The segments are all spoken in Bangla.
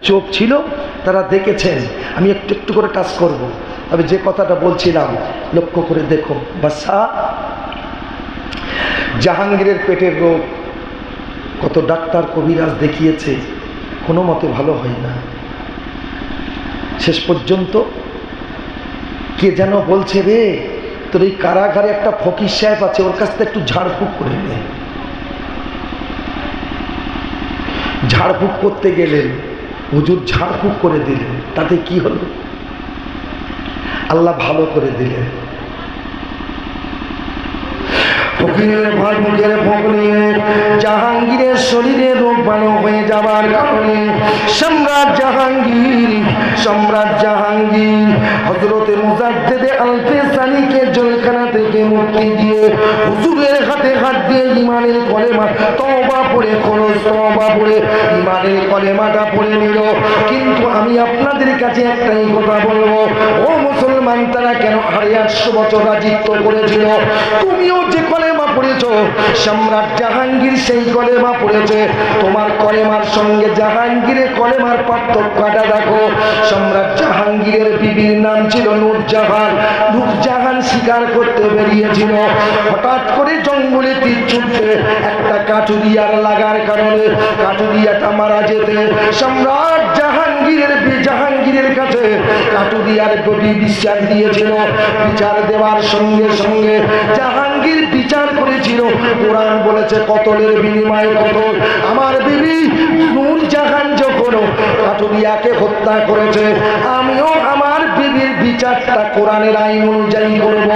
চোখ ছিল, তারা দেখেছেন। আমি একটু একটু করে কাজ করব। তবে যে কথাটা বলছিলাম লক্ষ্য করে দেখো, বাদশা জাহাঙ্গীরের পেটের রোগ কত ডাক্তার কবিরাজ দেখিয়েছে, কোনো মতে ভালো হয় না। শেষ পর্যন্ত কে যেন বলছে, রে তোর এই কারাগারে একটা ফকির সাহেব আছে, ওর কাছ থেকে একটু ঝাড়ফুঁক করে নে। ঝাড়ফুঁক করতে গেলেন, হুজুর ঝাড়ফুঁক করে দিলেন। তাতে কি হলো? আল্লাহ ভালো করে দিলেন। জাহাঙ্গীরের শরীরে রোগ ভালো হয়ে যাবার কারণে সম্রাট জাহাঙ্গীর হযরতে মুজাদ্দেদে আল-ফিসানিকে জেলখানা থেকে মুক্তি দিয়ে হুজুরের হাতে হাত দিয়ে ঈমানের কলেমা তওবা পড়ে ঈমানের কলেমাটা পড়ে নিল। কিন্তু আমি আপনাদের কাছে একটাই কথা বলবো, ও মুসলমান, তারা কেন 850 বছর রাজত্ব করেছিল? তুমিও যে কলেমা পড়েছো, সম্রাট জাহাঙ্গীর সেই কলেমা পড়েছে। তোমার কলেমার সঙ্গে জাহাঙ্গীরের কলেমার পার্থক্যটা দেখো। সম্রাট জাহাঙ্গীরের বিবির নাম ছিল নূরজাহান। নূরজাহান শিকার করতে বেরিয়েছিল, হঠাৎ করে জঙ্গলে তীর ছুটতে একটা কাঠুরিয়ার লাগার কারণে কাঠুরিয়াটা মারা যেতে সম্রাট জাহাঙ্গীরের কাছে কাঠুরিয়ার প্রতি বিচার দিয়েছিল। বিচার দেওয়ার সঙ্গে সঙ্গে জাহাঙ্গীর বিচার করেছিল। কোরআন বলেছে কতলের বিনিময়ে কতল। আমার বিবি নূরজাহান যখন কাঠুরিয়াকে হত্যা করেছে, আমিও আমার বিবির বিচারটা কোরআনের আইন অনুযায়ী করব।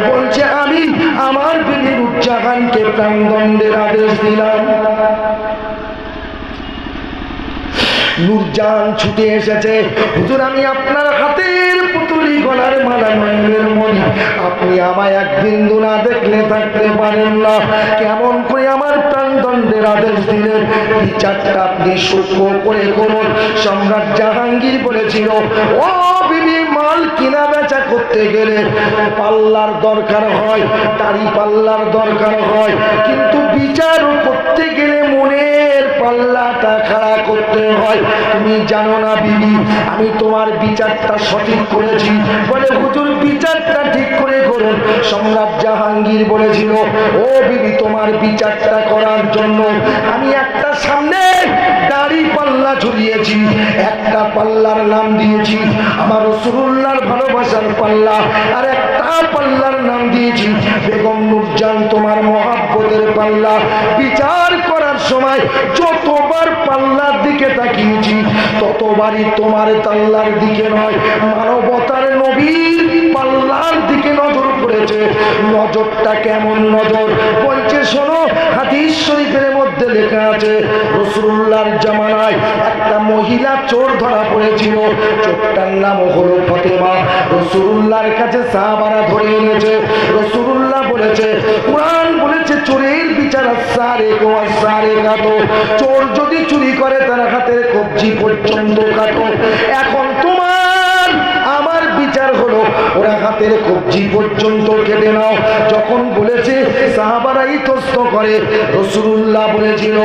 বলছে আমি আমার বিবি নূরজাহানকে প্রাণদণ্ডের আদেশ দিলাম। নূরজাহান ছুটে এসেছে, হুজুর আমি আপনার হাতের পুতুলি গলার মালা নয়নের মণি, আপনি আমায় এক বিন্দু না দেখলে থাকতে পারেন না, কেমন করে আমার প্রাণদণ্ডের আদেশ দিলেন? বিচারটা আপনি সূক্ষ্ম করে করুন। সম্রাট জাহাঙ্গীর বলেছিল, ও বিবি, মাল কিনা বেচা করতে গেলে পাল্লার দরকার হয়, দাড়ি পাল্লার দরকার হয়, কিন্তু বিচার করতে গেলে মনের পাল্লাটা খাড়া করতে হয়। তুমি জানো না বিবি, আমি তোমার বিচারটা সঠিক করেছি। বলে হুজুর বিচারটা ঠিক করে করুন। সম্রাট জাহাঙ্গীর বলেছিল, ও বিবি, তোমার বিচারটা করার জন্য আমি একটা সামনে দাড়ি পাল্লা ঝুলিয়েছি, একটা পাল্লার নাম দিয়েছি আমার রাসূলুল্লাহর ভালোবাসার পাল্লা, আর একটা পাল্লার নাম দিয়েছি বেগম নূরজাহান তোমার মহাব্বতের পাল্লা। বিচার করার সময় যতবার পাল্লার দিকে তাকিয়েছি ততবারই তোমার পাল্লার দিকে নয়, মানবতার নবীর পাল্লার দিকে নজর পড়েছে। নজরটা কেমন নজর? বলছে শোনো, হাদিস শরীফের মধ্যে লেখা আছে রাসূলুল্লাহর জামানায় একটা মহিলা চোর ধরা পড়েছিল, চোরটার নাম হলো ফাতেমা। রাসূলুল্লাহর কাছে সাহাবারা ধরে এনেছে। রাসূলুল্লাহ বলেছে, কোরআন বলেছে চোরের বিচার আস-সারিকু ওয়াস-সারিকাতু, চোর যদি চুরি করে তার হাতের কবজি পর্যন্ত কাটো। এখন তোমার আমার বিচার হলো ওরা হাতের কবজি পর্যন্ত কেটে নাও। যখন বলেছে সাহাবারা ইতস্ত করে, রাসূলুল্লাহ বলেছিল,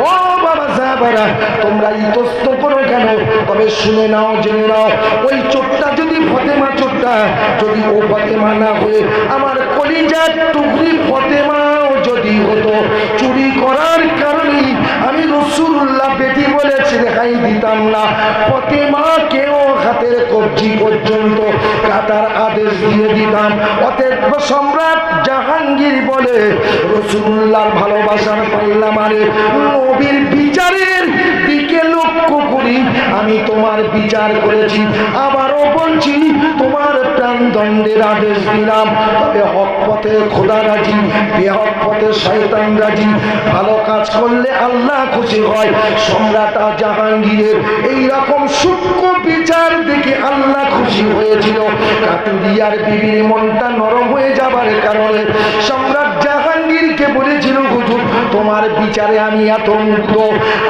ও বাবা সাহাবারা, তোমরা ইতস্ত করো কেন? তবে শুনে নাও, জেনে নাও, ওই চোরটা যদি ফাতেমা চোরটা যদি ও ফাতেমা না হয়ে আমার কলিজার টুকরি ফাতেমাও যদি হতো, চুরি করার কারণে আমি রাসূলুল্লাহ বেটি বলেছি রেহাই দিতাম না, ফাতেমাকেও হাতের কবজি পর্যন্ত কাটার আদেশ দিয়ে দিতাম। অতএব সম্রাট জাহাঙ্গীর বলে রাসূলুল্লাহর ভালোবাসার পাল্লা মানে নবীর বিচারের দিকে লক্ষ্য করি আমি তোমার বিচার করেছি। আবারও বলছি, তোমার প্রাণদণ্ডের আদেশ দিলাম। তবে হক পথে খোদা রাজি, বেহক পথে শয়তান রাজি। ভালো কাজ করলে আল্লাহ খুশি হয়। সম্রাট জাহাঙ্গীরের এইরকম সূক্ষ্ম বিচার দেখে আল্লাহ খুশি হয়েছিল। কাঠুরিয়ার বিবির মনটা নরম হয়ে যাবার কারণে সম্রাট জাহাঙ্গীরকে বলেছিল, হুজুর তোমার বিচারে আমি এত মুগ্ধ,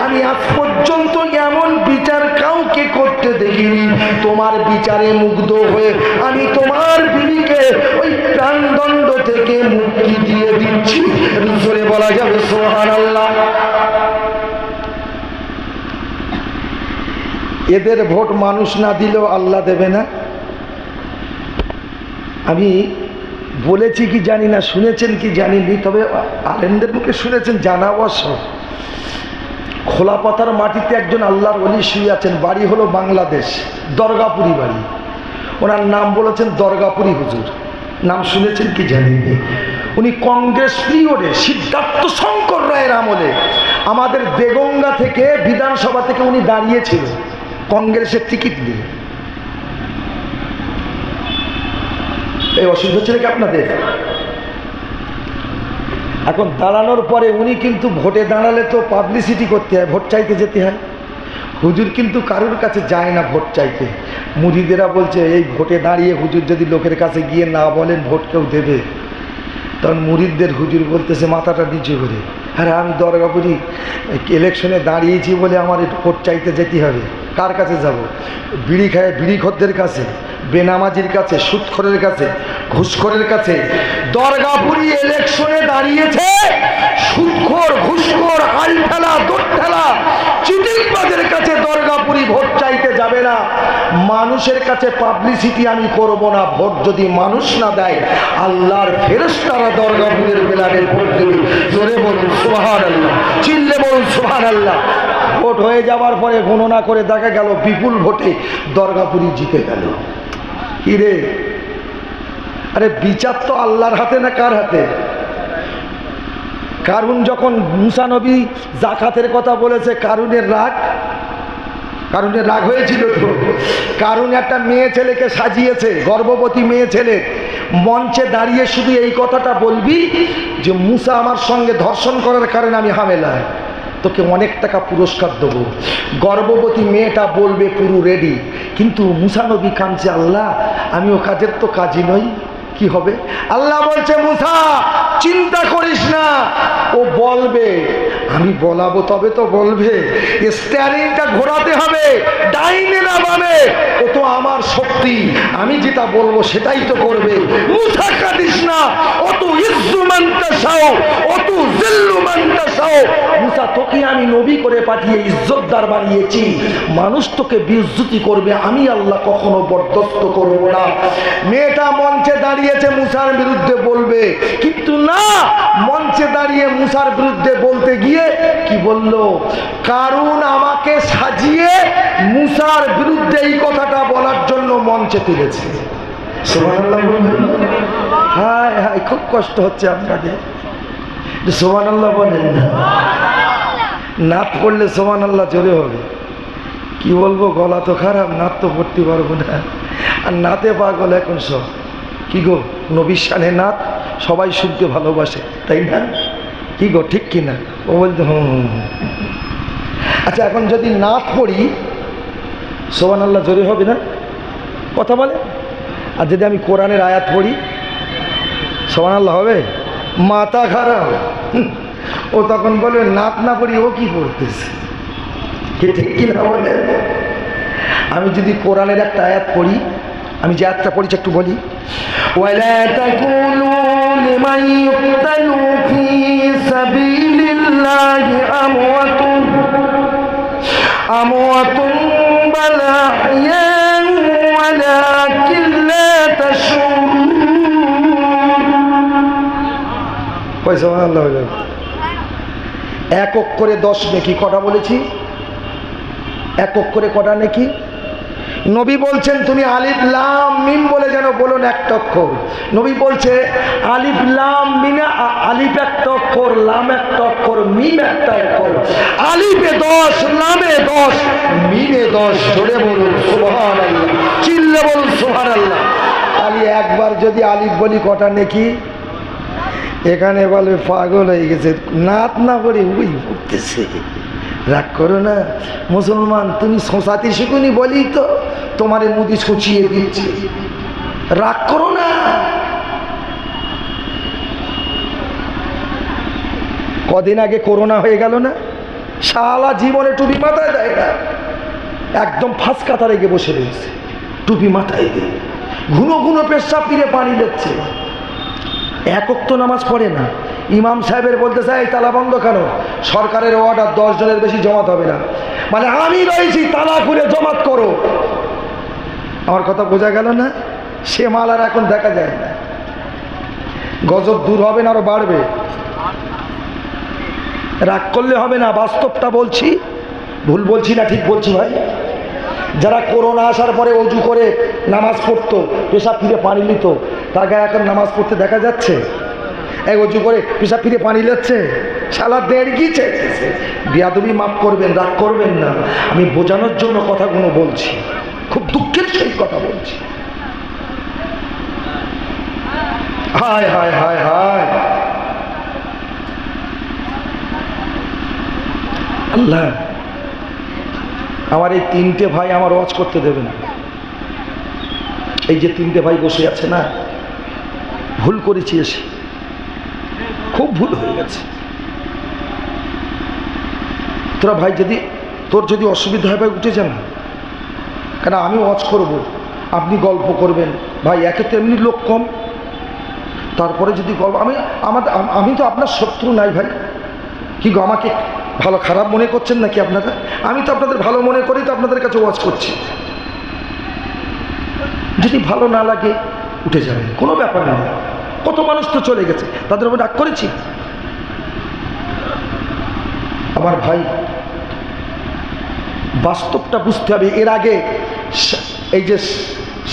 আমি আজ পর্যন্ত এমন বিচার কাউকে করতে দেখিনি। তোমার বিচারে মুগ্ধ হয়ে আমি তোমার বিবিকে ওই প্রাণদণ্ড থেকে মুক্তি দিয়ে দিচ্ছি। জোরে বলা যাবে সুবহানাল্লাহ। এদের ভোট মানুষ না দিলেও আল্লাহ দেবে না? আমি বলেছি কি জানি না, শুনেছেন কি জানিনি, তবে আলেমদের মুখে শুনেছেন, জানা অবশ্য। খোলা পাতার মাটিতে একজন আল্লাহর ওলি শুয়ে আছেন, বাড়ি হলো বাংলাদেশ, দরগাপুরি বাড়ি। ওনার নাম বলেছেন দরগাপুরি হুজুর, নাম শুনেছেন কি জানিনি। উনি কংগ্রেস পিরিয়ডে সিদ্ধার্থ শঙ্কর রায়ের আমলে আমাদের দেগঙ্গা থেকে বিধানসভা থেকে উনি দাঁড়িয়েছিল কংগ্রেসের টিকিট নিয়ে। এই অসুবিধা হচ্ছে নাকি আপনাদের? এখন দাঁড়ানোর পরে উনি কিন্তু ভোটে দাঁড়ালে তো পাবলিসিটি করতে হয়, ভোট চাইতে যেতে হয়। হুজুর কিন্তু কারোর কাছে যায় না ভোট চাইতে। মুরিদেরা বলছে এই ভোটে দাঁড়িয়ে হুজুর যদি লোকের কাছে গিয়ে না বলেন ভোট কেউ দেবে, তখন মুরিদদের হুজুর বলতেছে মাথাটা নিচু করে, আরে আমি দরগাপুরি ইলেকশনে দাঁড়িয়েছি বলে আমার একটু ভোট চাইতে যেতে হবে। কার কাছে যাব? বিড়ি খায় বিড়িখোরদের কাছে, বেনামাজির কাছে, সুদখোরের কাছে, ঘুষখোরের কাছে। দরগাপুরি ইলেকশনে দাঁড়িয়েছে সুদখোর, ঘুষখোর, আল ঠেলা, দোট ঠেলা, চিটিংবাজের কাছে দরগাপুরি ভোট চাইতে যাবে না। মানুষের কাছে পাবলিসিটি আমি করব না। ভোট যদি মানুষ না দেয়, আল্লাহর ফেরেশতারা দরগাপুরের বেলারে ভোট দেবে। জোরে বলুন সুবহানাল্লাহ, চিল্লে বলুন সুবহানাল্লাহ। ভোট হয়ে যাওয়ার পরে গণনা করে দেখা গেল বিপুল ভোটে দরগাপুরি জিতে গেল। কি রে? আরে বিচার তো আল্লাহর হাতে না কার হাতে? কারুন যখন মুসা নবী জাকাতের কথা বলেছে, কারুনের রাগ হয়েছিল তো। কারুন একটা মেয়ে ছেলেকে সাজিয়েছে, গর্ভবতী মেয়ে ছেলে, মঞ্চে দাঁড়িয়ে শুধু এই কথাটা বলবি যে মুসা আমার সঙ্গে ধর্ষণ করার কারণে আমি হামেলা, তোকে অনেক টাকা পুরস্কার দেবো। গর্ভবতী মেয়েটা বলবে পুরো রেডি, কিন্তু মুসা নবী কাঁদছে, আল্লাহ আমি ও কাজের তো কাজই নই, কি হবে? আল্লাহ বলছে মুসা চিন্তা করিস না, ও বলবে, আমি বলাবো তবে তো বলবে। স্টিয়ারিংটা ঘোরাতে হবে, ডাইনে না বামে, ও তো আমার শক্তি, আমি যেটা বলবো সেটাই তো করবে। মুসা কাঁদিস না, ও তো ইজ্জু মান তাশাও, ও তো জিল্লু মান তাশাও। মুসা তোকে আমি নবী করে পাঠিয়ে ইজ্জতদার বানিয়েছি, মানুষ তোকে বেইজ্জতি করবে, আমি আল্লাহ কখনো বরদাস্ত করব না। মেয়েটা মঞ্চে দাঁড়িয়েছে মুসার বিরুদ্ধে বলবে, কিন্তু না, মঞ্চে দাঁড়িয়ে মুসার বিরুদ্ধে বলতে গিয়ে কি বলল? কারুন আমাকে সাজিয়ে মুসার বিরুদ্ধে এই কথাটা বলার জন্য মঞ্চে তুলেছে। সুবহানাল্লাহ বলবেন? হায় হায়, খুব কষ্ট হচ্ছে আপনাদের। সুবহানাল্লাহ বলেন না? নাত পড়লে সুবহানাল্লাহ জোরে হবে। কি বলবো, গলা তো খারাপ, নাত তো পড়তে পারবো না। আর নাতে পাগল এখন সব। কি গো, নবীর শানে নাত সবাই শুনতে ভালোবাসে, তাই না? কি গো, ঠিক কি না? ও বলতে হুম। আচ্ছা, এখন যদি নাত পড়ি সুবহানাল্লাহ জোরে হবে না? কথা বলে। আর যদি আমি কোরআনের আয়াত পড়ি সুবহানাল্লাহ হবে? মাথা খারাপ। ও তখন বলবে নাত না পড়ি ও কি পড়তেছে, ঠিক কি না বলে? আমি যদি কোরআনের একটা আয়াত পড়ি, আমি যে আয়াতটা পড়িছি একটু বলি, ওয়ালা তাকুলু লিমান ইউকতালু ফি সাবিলিল্লাহি আমওয়াতুন বাল আহইয়ান ওয়ালাকিন লা তাশউরুন। কইছো আল্লাহ বলে এক অক্ষরে 10 নেকি। কটা বলেছি? এক অক্ষরে কটা নেকি? নবী বলছেন তুমি আলিফ লাম মিম বলে যেন বলুন একটা অক্ষর। নবী বলছে আলিফ লাম মিনা, আলিফ একটা অক্ষর, লাম একটা অক্ষর, মিম একটা অক্ষর। আলিফে 10, লামে 10, মিমে 10। জোরে বলুন সুবহানাল্লাহ, চিল্লে বলুন সুবহানাল্লাহ। আলি একবার যদি আলিফ বলি কটা নেকি? এখানে বলবে পাগল হয়ে গেছে, নাত না পড়ে ওই উঠতেছে। রাগ করো না মুসলমান, তুমি শোঁচাতে শিখুনি বলি তো তোমারে মুদি ছুঁচিয়ে দিচ্ছে। রাগ করো না। কদিন আগে করোনা হয়ে গেল না, সারা জীবনে টুপি মাথায় দেয় না, একদম ফাঁস কাতারে গিয়ে বসে রয়েছে, টুপি মাথায় দিয়ে ঘুনো ঘুনো পেশাব ফিরে পানি দিচ্ছে। এক ওয়াক্ত নামাজ পড়ে না, ইমাম সাহেবের বলতে চাই তালা বন্ধ কেন? সরকারের অর্ডার 10 জনের বেশি জমাত হবে না, মানে আমি রয়েছি তালা খুলে জমাত করো। আমার কথা বোঝা গেল না? সে মাল আর এখন দেখা যায় না। গজব দূর হবে না, আরো বাড়বে। রাগ করলে হবে না, বাস্তবটা বলছি। ভুল বলছি না ঠিক বলছি ভাই? যারা করোনা আসার পরে অজু করে নামাজ পড়তো, পেশাব ফিরে পানি নিত, তার গায়ে এখন নামাজ পড়তে দেখা যাচ্ছে? এক অজু করে পেশাব ফিরে পানি নিচ্ছে, শালা দেড় গিয়েছে। বিয়াদবি মাফ করবেন, রাগ করবেন না, আমি বোঝানোর জন্য কথাগুলো বলছি, খুব দুঃখের সহিত কথা বলছি। হায় হায় হায় হায়, আল্লাহ আমার এই 3টে ভাই আমার ওয়াজ করতে দেবে না। এই যে 3টে ভাই বসে আছে না, ভুল করেছি এসে, খুব ভুল হয়ে গেছে। তোরা ভাই তোর যদি অসুবিধা হয় ভাই উঠে যান, কেন আমি ওয়াজ করব, আপনি গল্প করবেন। ভাই একে তো এমনি লোক কম, তারপরে যদি গল্প, আমি তো আপনার শত্রু নাই ভাই। কি গো, আমাকে ভালো খারাপ মনে করছেন নাকি আপনারা? আমি তো আপনাদের ভালো মনে করি তো আপনাদের কাছে ওয়াজ করছি। যদি ভালো না লাগে উঠে যাবেন, কোনো ব্যাপার না। কত মানুষ তো চলে গেছে, তাদের উপর রাগ করেছি? আমার ভাই বাস্তবটা বুঝতে হবে। এর আগে এই যে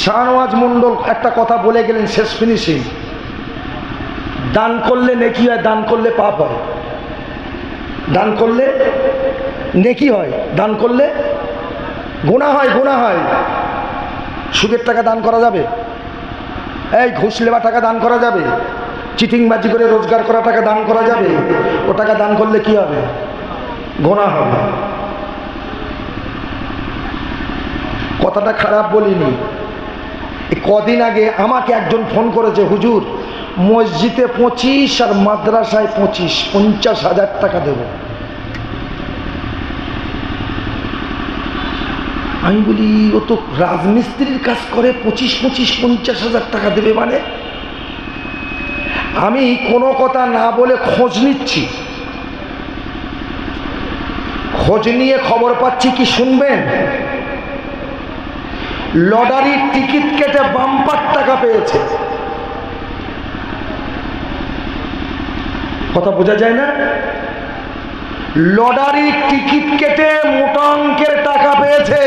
শাহনওয়াজ মণ্ডল একটা কথা বলে গেলেন, শেষ ফিনিশিং, দান করলে নেকি হয়, দান করলে পাপ হয়। দান করলে নেকি হয়, দান করলে গুনাহ হয়, গুনাহ হয়। সুদের টাকা দান করা যাবে? এই ঘুষ লেবা টাকা দান করা যাবে? চিটিংবাজি করে রোজগার করা টাকা দান করা যাবে? ও টাকা দান করলে কি হবে? গুনাহ হবে। কথাটা খারাপ বলিনি। কদিন আগে আমাকে একজন ফোন করেছে, হুজুর মসজিদে 25 আর মাদ্রাসায় 25, 50,000 টাকা দেব। আমি বলি ও তো রাজমিস্ত্রির কাজ করে, 25-50,000 টাকা দেবে মানে? আমি কোনো কথা না বলে খোঁজ নিচ্ছি, খোঁজ নিয়ে খবর পাচ্ছি কি শুনবেন? লটারির টিকিট কেটে বাম্পার টাকা পেয়েছে। কথা বোঝা যায় না? লটারির টিকিট কেটে মোটা অঙ্কের টাকা পেয়েছে।